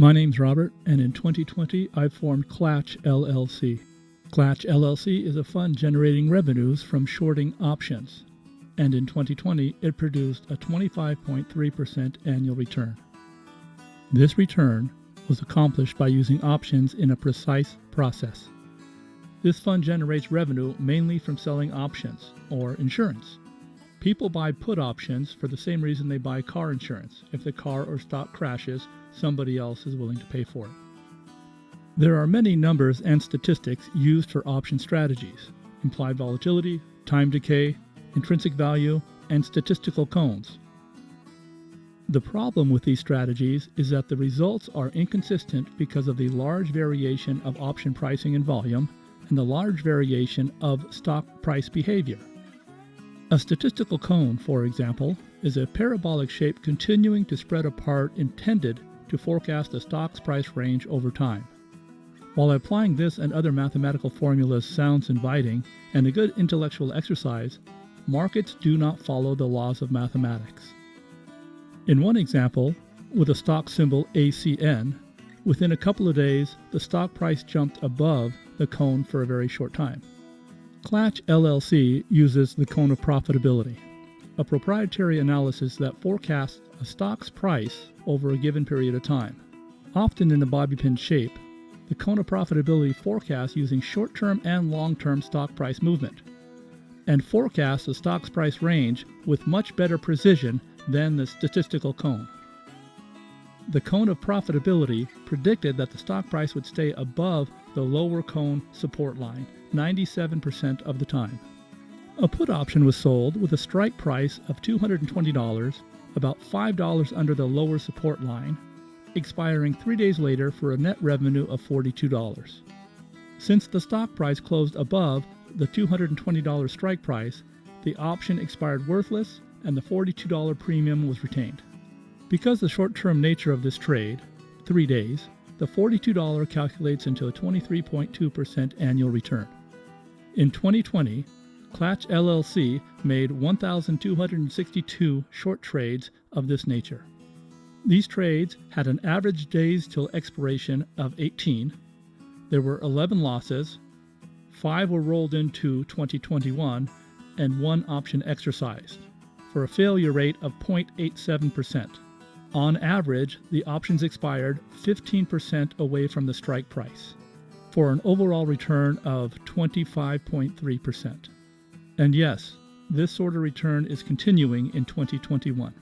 My name's Robert, and in 2020 I formed Clatch LLC. Clatch LLC is a fund generating revenues from shorting options, and in 2020 it produced a 25.3% annual return. This return was accomplished by using options in a precise process. This fund generates revenue mainly from selling options, or insurance. People buy put options for the same reason they buy car insurance. If the car or stock crashes, somebody else is willing to pay for it. There are many numbers and statistics used for option strategies: implied volatility, time decay, intrinsic value, and statistical cones. The problem with these strategies is that the results are inconsistent because of the large variation of option pricing and volume and the large variation of stock price behavior. A statistical cone, for example, is a parabolic shape continuing to spread apart intended to forecast the stock's price range over time. While applying this and other mathematical formulas sounds inviting and a good intellectual exercise, markets do not follow the laws of mathematics. In one example, with a stock symbol ACN, within a couple of days the stock price jumped above the cone for a very short time. Clatch LLC uses the cone of profitability, a proprietary analysis that forecasts a stock's price over a given period of time. Often in a bobby-pin shape, the cone of profitability forecasts using short-term and long-term stock price movement, and forecasts the stock's price range with much better precision than the statistical cone. The cone of profitability predicted that the stock price would stay above the lower cone support line 97% of the time. A put option was sold with a strike price of $220, about $5 under the lower support line, expiring 3 days later for a net revenue of $42. Since the stock price closed above the $220 strike price, the option expired worthless and the $42 premium was retained. Because the short-term nature of this trade, 3 days, the $42 calculates into a 23.2% annual return. In 2020, Clatch LLC made 1,262 short trades of this nature. These trades had an average days till expiration of 18. There were 11 losses, 5 were rolled into 2021, and 1 option exercised, for a failure rate of 0.87%. On average, the options expired 15% away from the strike price, for an overall return of 25.3%. And yes, this sort of return is continuing in 2021.